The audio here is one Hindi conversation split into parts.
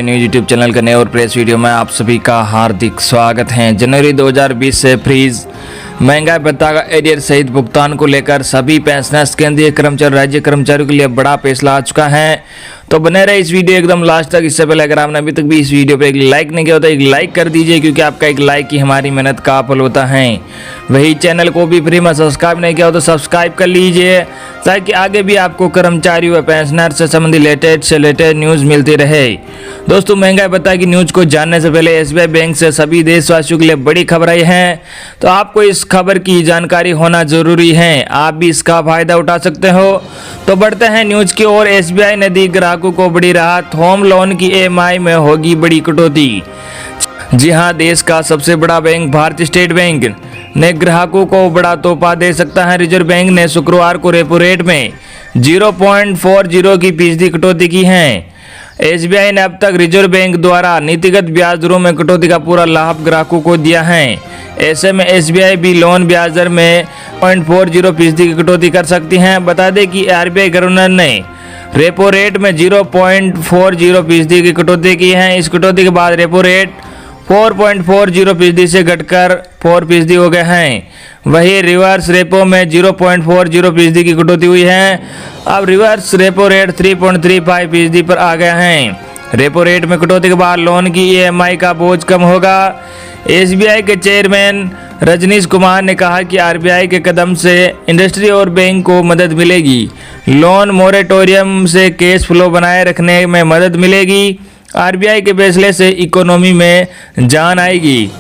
न्यूज यूट्यूब चैनल का नए और प्रेस वीडियो में आप सभी का हार्दिक स्वागत है। जनवरी 2020 से फ्रीज महंगाई भत्ता का एरियर सहित भुगतान को लेकर सभी पेंशनर्स, केंद्रीय कर्मचारी, राज्य कर्मचारियों के लिए बड़ा फैसला आ चुका है। तो बने रहे इस वीडियो एकदम लास्ट तक। इससे पहले अगर आपने अभी तक भी इस वीडियो पे एक लाइक नहीं किया होता, एक लाइक कर दीजिए, क्योंकि आपका एक लाइक ही हमारी मेहनत का फल होता है। वही चैनल को भी फ्री में सब्सक्राइब नहीं किया हो तो सब्सक्राइब कर लीजिए, ताकि आगे भी आपको कर्मचारी व पेंशनर से संबंधित लेटेस्ट न्यूज़ मिलती रहे। दोस्तों, महंगाई भत्ता की न्यूज़ को जानने से पहले एसबीआई बैंक से सभी देशवासियों के लिए बड़ी खबर आई है, तो आपको इस खबर की जानकारी होना जरूरी है। आप भी इसका फायदा उठा सकते हो। तो बढ़ते हैं न्यूज़ की ओर। एसबीआई ने दी ग्राहकों को बड़ी राहत, होम लोन की ईएमआई में होगी बड़ी कटौती। जी हां, देश का सबसे बड़ा बैंक भारतीय स्टेट बैंक ने ग्राहकों को बड़ा तोहफा दे सकता है। रिजर्व बैंक ने शुक्रवार को रेपो रेट में 0.40 की फीसदी कटौती की है। एसबीआई ने अब तक रिजर्व बैंक द्वारा नीतिगत ब्याज दरों में कटौती का पूरा लाभ ग्राहकों को दिया है। ऐसे में एसबीआई भी लोन ब्याज दर में 0.40% की कटौती कर सकती है। बता दें कि आरबीआई गवर्नर ने रेपो रेट में 0.40% की कटौती की है। इस कटौती के बाद रेपो रेट 4.40% से घटकर 4% हो गए हैं। वही रिवर्स रेपो में 0.40% की कटौती हुई है। अब रिवर्स रेपो रेट 3.35% पर आ गया है। रेपो रेट में कटौती के बाद लोन की ईएमआई का बोझ कम होगा। एसबीआई के चेयरमैन रजनीश कुमार ने कहा कि आरबीआई के कदम से इंडस्ट्री और बैंक को मदद मिलेगी। लोन मोरेटोरियम से कैश फ्लो बनाए रखने में मदद मिलेगी। आरबीआई के फैसले से इकोनॉमी में जान आएगी।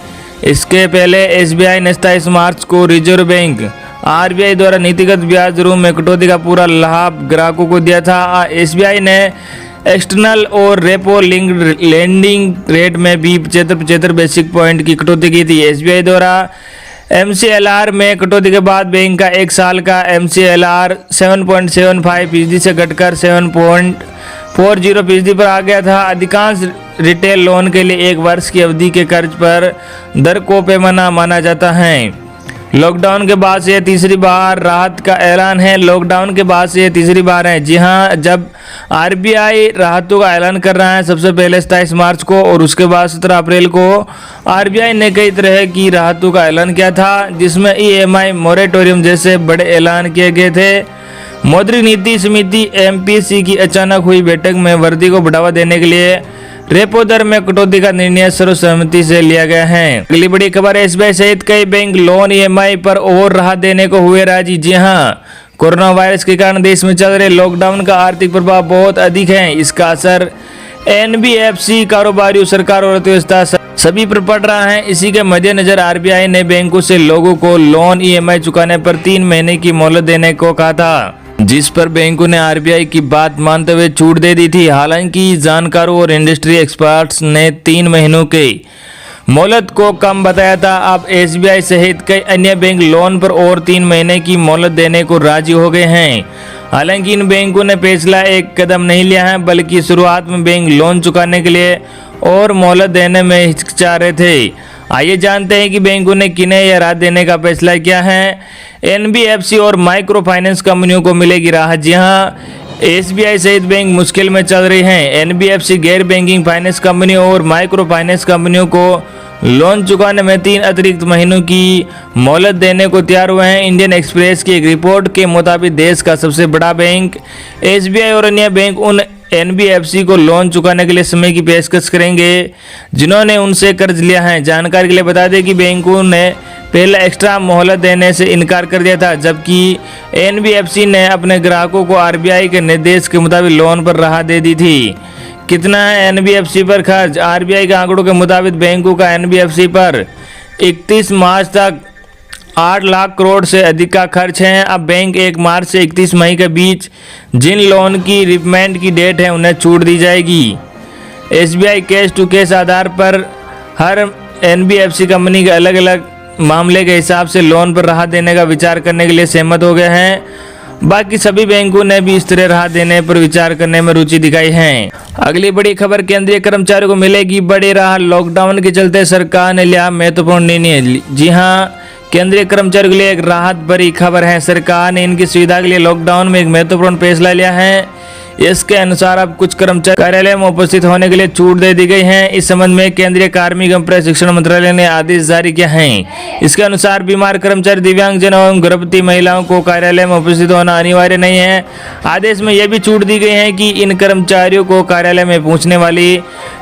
इसके पहले एसबीआई ने 27 मार्च को रिजर्व बैंक आरबीआई द्वारा नीतिगत ब्याज दरों में कटौती का पूरा लाभ ग्राहकों को दिया था। एसबीआई ने एक्सटर्नल और रेपो लिंक्ड लेंडिंग रेट में भी 75 बेसिक पॉइंट की कटौती की थी। एसबीआई द्वारा एमसीएलआर में कटौती के बाद बैंक का एक साल का एमसीएलआर 7.75% से घटकर 7.40% पर आ गया था। अधिकांश रिटेल लोन के लिए एक वर्ष की अवधि के कर्ज पर दर को पैमाना माना जाता है। लॉकडाउन के बाद से यह तीसरी बार राहत का ऐलान है। लॉकडाउन के बाद से यह तीसरी बार है, जी हां, जब आरबीआई राहतों का ऐलान कर रहा है। सबसे पहले 27 मार्च को और उसके बाद 17 अप्रैल को आरबीआई ने कई तरह की राहतों का ऐलान किया था, जिसमें ईएमआई मोरेटोरियम जैसे बड़े ऐलान किए गए थे। मौद्रिक नीति समिति एमपीसी की अचानक हुई बैठक में वृद्धि को बढ़ावा देने के लिए रेपो दर में कटौती का निर्णय सर्वसम्मति से लिया गया है। अगली बड़ी खबर, एसबीआई सहित कई बैंक लोन ईएमआई पर और राहत देने को हुए राजी। जी हां, कोरोना वायरस के कारण देश में चल रहे लॉकडाउन का आर्थिक प्रभाव बहुत अधिक है। इसका असर एनबीएफसी, कारोबारियों, सरकार और अर्थव्यवस्था सभी पर पड़ रहा है। इसी के मद्देनजर आरबीआई ने बैंकों से लोगों को लोन ईएमआई चुकाने पर 3 महीने की मोहलत देने को कहा था, जिस पर बैंकों ने आरबीआई की बात मानते हुए छूट दे दी थी। हालांकि जानकारों और इंडस्ट्री एक्सपर्ट्स ने 3 महीनों के मोहलत को कम बताया था। अब एसबीआई सहित कई अन्य बैंक लोन पर और 3 महीने की मोहलत देने को राजी हो गए हैं। हालांकि इन बैंकों ने फैसला एक कदम नहीं लिया है, बल्कि शुरुआत में बैंक लोन चुकाने के लिए और मोहलत देने में हिचकिचा रहे थे। आइए जानते हैं कि बैंकों ने किन्हें यह राहत देने का फैसला किया है। एनबीएफसी और माइक्रो फाइनेंस कंपनियों को मिलेगी राहत। जी हां, एसबीआई सहित बैंक मुश्किल में चल रही हैं। एनबीएफसी गैर बैंकिंग फाइनेंस कंपनियों और माइक्रो फाइनेंस कंपनियों को लोन चुकाने में 3 अतिरिक्त महीनों की मोहलत देने को तैयार हुए हैं। इंडियन एक्सप्रेस की एक रिपोर्ट के मुताबिक देश का सबसे बड़ा बैंक एसबीआई और अन्य बैंक उन एनबीएफसी को लोन चुकाने के लिए समय की पेशकश करेंगे जिन्होंने उनसे कर्ज लिया है। जानकारी के लिए बता दें कि बैंकों ने पहले एक्स्ट्रा मोहलत देने से इनकार कर दिया था, जबकि एनबीएफसी ने अपने ग्राहकों को आरबीआई के निर्देश के मुताबिक लोन पर राहत दे दी थी। कितना है एनबीएफसी पर खर्च? आरबीआई के आंकड़ों के मुताबिक बैंकों का एनबीएफसी पर 31 मार्च तक 8 लाख करोड़ से अधिक का खर्च है। अब बैंक 1 मार्च से 31 मई के बीच जिन लोन की रिपेमेंट की डेट है उन्हें छूट दी जाएगी। एसबीआई कैश टू कैश आधार पर हर एनबीएफसी कंपनी के अलग अलग मामले के हिसाब से लोन पर राहत देने का विचार करने के लिए सहमत हो गए हैं। बाकी सभी बैंकों ने भी इस तरह राहत देने पर विचार करने में रुचि दिखाई है। अगली बड़ी खबर, केंद्रीय कर्मचारियों को मिलेगी बड़ी राहत। लॉकडाउन के चलते सरकार ने लिया महत्वपूर्ण निर्णय। जी हां, केंद्रीय कर्मचारियों के लिए एक राहत भरी खबर है। सरकार ने इनकी सुविधा के लिए लॉकडाउन में एक महत्वपूर्ण फैसला लिया है। इसके अनुसार अब कुछ कर्मचारी कार्यालय में उपस्थित होने के लिए छूट दे दी गई है। इस संबंध में केंद्रीय कार्मिक एवं प्रशिक्षण मंत्रालय ने आदेश जारी किया है। इसके अनुसार बीमार कर्मचारी, दिव्यांगजन एवं गर्भवती महिलाओं को कार्यालय में उपस्थित होना अनिवार्य नहीं है। आदेश में यह भी छूट दी गई है कि इन कर्मचारियों को कार्यालय में पहुंचने वाली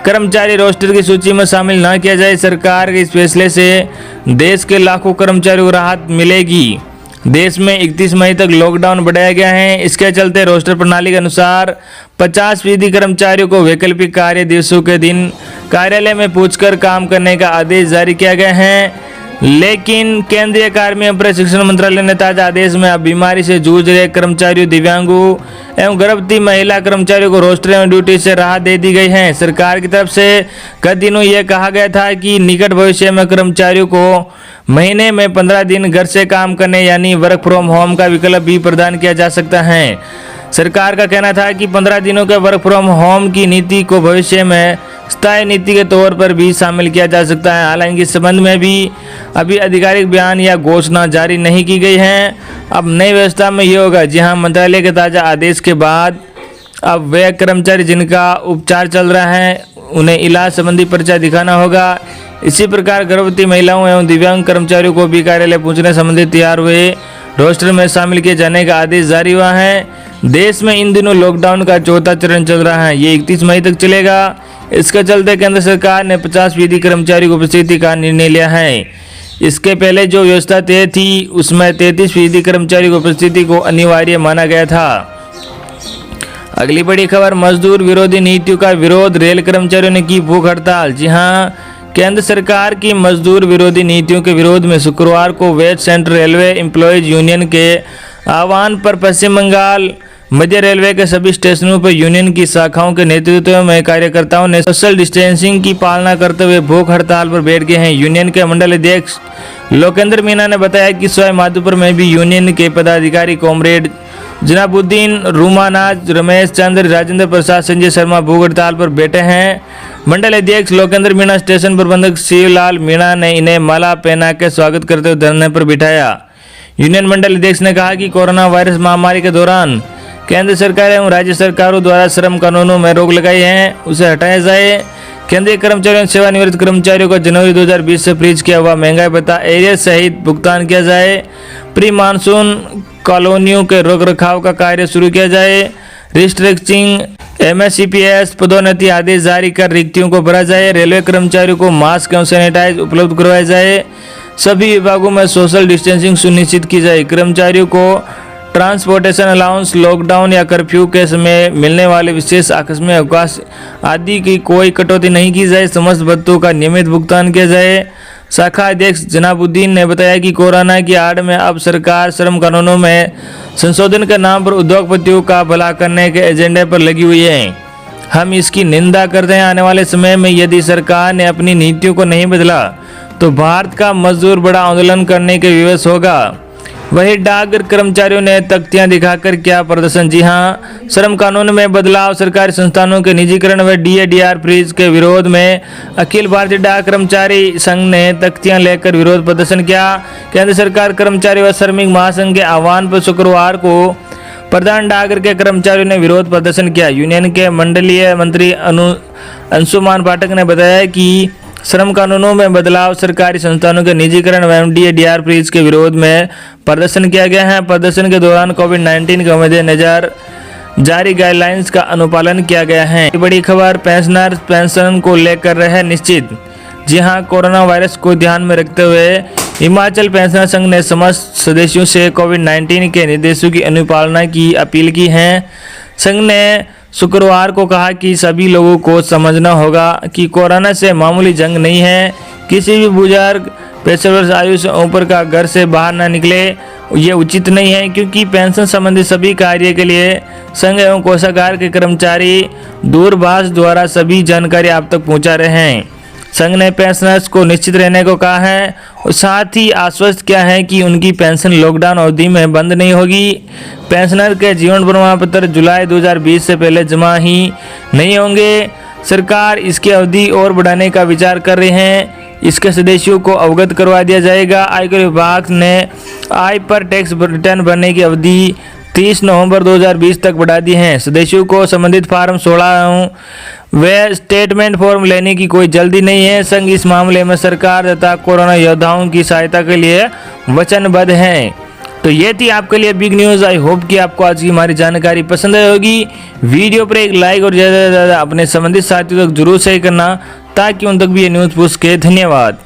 कर्मचारी रोस्टर की सूची में शामिल न किया जाए। सरकार के इस फैसले से देश के लाखों कर्मचारियों को राहत मिलेगी। देश में 31 मई तक लॉकडाउन बढ़ाया गया है। इसके चलते रोस्टर प्रणाली के अनुसार 50% कर्मचारियों को वैकल्पिक कार्य दिवसों के दिन कार्यालय में पहुंचकर काम करने का आदेश जारी किया गया है। लेकिन केंद्रीय कार्मिक एवं प्रशिक्षण मंत्रालय ने ताजा आदेश में अब बीमारी से जूझ रहे कर्मचारियों, दिव्यांगों एवं गर्भवती महिला कर्मचारियों को रोस्टर एवं ड्यूटी से राहत दे दी गई है। सरकार की तरफ से गत दिनों यह कहा गया था कि निकट भविष्य में कर्मचारियों को महीने में 15 दिन घर से काम करने यानी वर्क फ्रॉम होम का विकल्प भी प्रदान किया जा सकता है। सरकार का कहना था कि 15 दिनों के वर्क फ्रॉम होम की नीति को भविष्य में स्थायी नीति के तौर पर भी शामिल किया जा सकता है। हालांकि इस संबंध में भी अभी आधिकारिक बयान या घोषणा जारी नहीं की गई है। अब नई व्यवस्था में ये होगा, जी हाँ, मंत्रालय के ताज़ा आदेश के बाद अब वे कर्मचारी जिनका उपचार चल रहा है उन्हें इलाज संबंधी पर्चा दिखाना होगा। इसी प्रकार गर्भवती महिलाओं एवं दिव्यांग कर्मचारियों को भी कार्यालय पहुंचने संबंधी तैयार हुए रोस्टर में शामिल किए जाने का आदेश जारी हुआ है। देश में इन दिनों लॉकडाउन का चौथा चरण चल रहा है। ये 31 मई तक चलेगा। इसके चलते केंद्र सरकार ने 50% कर्मचारियों की उपस्थिति का निर्णय लिया है। इसके पहले जो व्यवस्था तय थी उसमें 33% कर्मचारियों की उपस्थिति को अनिवार्य माना गया था। अगली बड़ी खबर, मजदूर विरोधी नीतियों का विरोध, रेल कर्मचारियों ने की भूख हड़ताल। जी हाँ, केंद्र सरकार की मजदूर विरोधी नीतियों के विरोध में शुक्रवार को west central railway employees union के आह्वान पर पश्चिम बंगाल मध्य रेलवे के सभी स्टेशनों पर यूनियन की शाखाओं के नेतृत्व में कार्यकर्ताओं ने सोशल डिस्टेंसिंग की पालना करते हुए भूख हड़ताल पर बैठ गए हैं। यूनियन के मंडल अध्यक्ष लोकेंद्र मीणा ने बताया कि सवाई माधोपुर में भी यूनियन के पदाधिकारी कॉमरेड जनाबुद्दीन, रूमानाज, रमेश चंद्र, राजेंद्र प्रसाद, संजय शर्मा भूख हड़ताल पर बैठे हैं। मंडल अध्यक्ष लोकेंद्र मीणा, स्टेशन प्रबंधक शिवलाल मीणा ने इन्हें माला पहना के स्वागत करते हुए धरने पर बिठाया। यूनियन मंडल अध्यक्ष ने कहा कि कोरोना वायरस महामारी के दौरान केंद्र सरकार एवं राज्य सरकारों द्वारा श्रम कानूनों में रोक लगाई है, उसे हटाया जाए। केंद्रीय कर्मचारियों और सेवानिवृत्त कर्मचारियों को जनवरी 2020 से फ्रीज किया हुआ महंगाई भत्ता एरियर्स सहित भुगतान किया जाए। प्री मानसून कॉलोनियों के रख रखाव का कार्य शुरू किया जाए। रिस्ट्रिक्टिंग MSCPS पदोन्नति आदेश जारी कर रिक्तियों को भरा जाए। रेलवे कर्मचारियों को मास्क एवं सैनिटाइज उपलब्ध करवाया जाए। सभी विभागों में सोशल डिस्टेंसिंग सुनिश्चित की जाए। कर्मचारियों को ट्रांसपोर्टेशन अलाउंस, लॉकडाउन या कर्फ्यू के समय मिलने वाले विशेष आकस्मिक अवकाश आदि की कोई कटौती नहीं की जाए। समस्त भत्तों का नियमित भुगतान किया जाए। शाखा अध्यक्ष जनाबुद्दीन ने बताया कि कोरोना की आड़ में अब सरकार श्रम कानूनों में संशोधन के नाम पर उद्योगपतियों का भला करने के एजेंडे पर लगी हुई है। हम इसकी निंदा करते हैं। आने वाले समय में यदि सरकार ने अपनी नीतियों को नहीं बदला तो भारत का मजदूर बड़ा आंदोलन करने के विवश होगा। वही डाक कर्मचारियों ने तख्तियां दिखाकर किया प्रदर्शन। जी हां, श्रम कानून में बदलाव, सरकारी संस्थानों के निजीकरण व DA/DR फ्रीज के विरोध में अखिल भारतीय डाक कर्मचारी संघ ने तख्तियां लेकर विरोध प्रदर्शन किया। केंद्र सरकार कर्मचारी व श्रमिक महासंघ के आह्वान पर शुक्रवार को प्रधान डाकघर के कर्मचारियों ने विरोध प्रदर्शन किया। यूनियन के मंडलीय मंत्री अंशुमान पाठक ने बताया कि श्रम कानूनों में बदलाव, सरकारी संस्थानों के निजीकरण एवं DA/DR फ्रीज के विरोध में प्रदर्शन किया गया है। प्रदर्शन के दौरान कोविड-19 के मद्देनजर जारी गाइडलाइंस का अनुपालन किया गया है। बड़ी खबर, पेंशनर पेंशन को लेकर रहे निश्चित। जी हां, कोरोना वायरस को ध्यान में रखते हुए हिमाचल पेंशनर संघ ने समस्त सदस्यों से कोविड-19 के निर्देशों की अनुपालना की अपील की है। संघ ने शुक्रवार को कहा कि सभी लोगों को समझना होगा कि कोरोना से मामूली जंग नहीं है। किसी भी बुजुर्ग 65 वर्ष आयु से ऊपर का घर से बाहर न निकले, ये उचित नहीं है, क्योंकि पेंशन संबंधी सभी कार्य के लिए संघ एवं कोषागार के कर्मचारी दूरभाष द्वारा सभी जानकारी आप तक पहुंचा रहे हैं। संघ ने पेंशनर्स को निश्चित रहने को कहा है और साथ ही आश्वस्त किया है कि उनकी पेंशन लॉकडाउन अवधि में बंद नहीं होगी। पेंशनर के जीवन प्रमाण पत्र जुलाई 2020 से पहले जमा ही नहीं होंगे। सरकार इसकी अवधि और बढ़ाने का विचार कर रही है। इसके सदस्यों को अवगत करवा दिया जाएगा। आयकर विभाग ने आय पर टैक्स रिटर्न भरने की अवधि 30 नवंबर 2020 तक बढ़ा दी है। सदस्यों को संबंधित फॉर्म 16 व स्टेटमेंट फॉर्म लेने की कोई जल्दी नहीं है। संघ इस मामले में सरकार तथा कोरोना योद्धाओं की सहायता के लिए वचनबद्ध है। तो ये थी आपके लिए बिग न्यूज़। आई होप कि आपको आज की हमारी जानकारी पसंद आई होगी। वीडियो पर एक लाइक और ज़्यादा से ज़्यादा अपने संबंधित साथियों तक जरूर शेयर करना ताकि उन तक भी ये न्यूज़ पहुंच सके। धन्यवाद।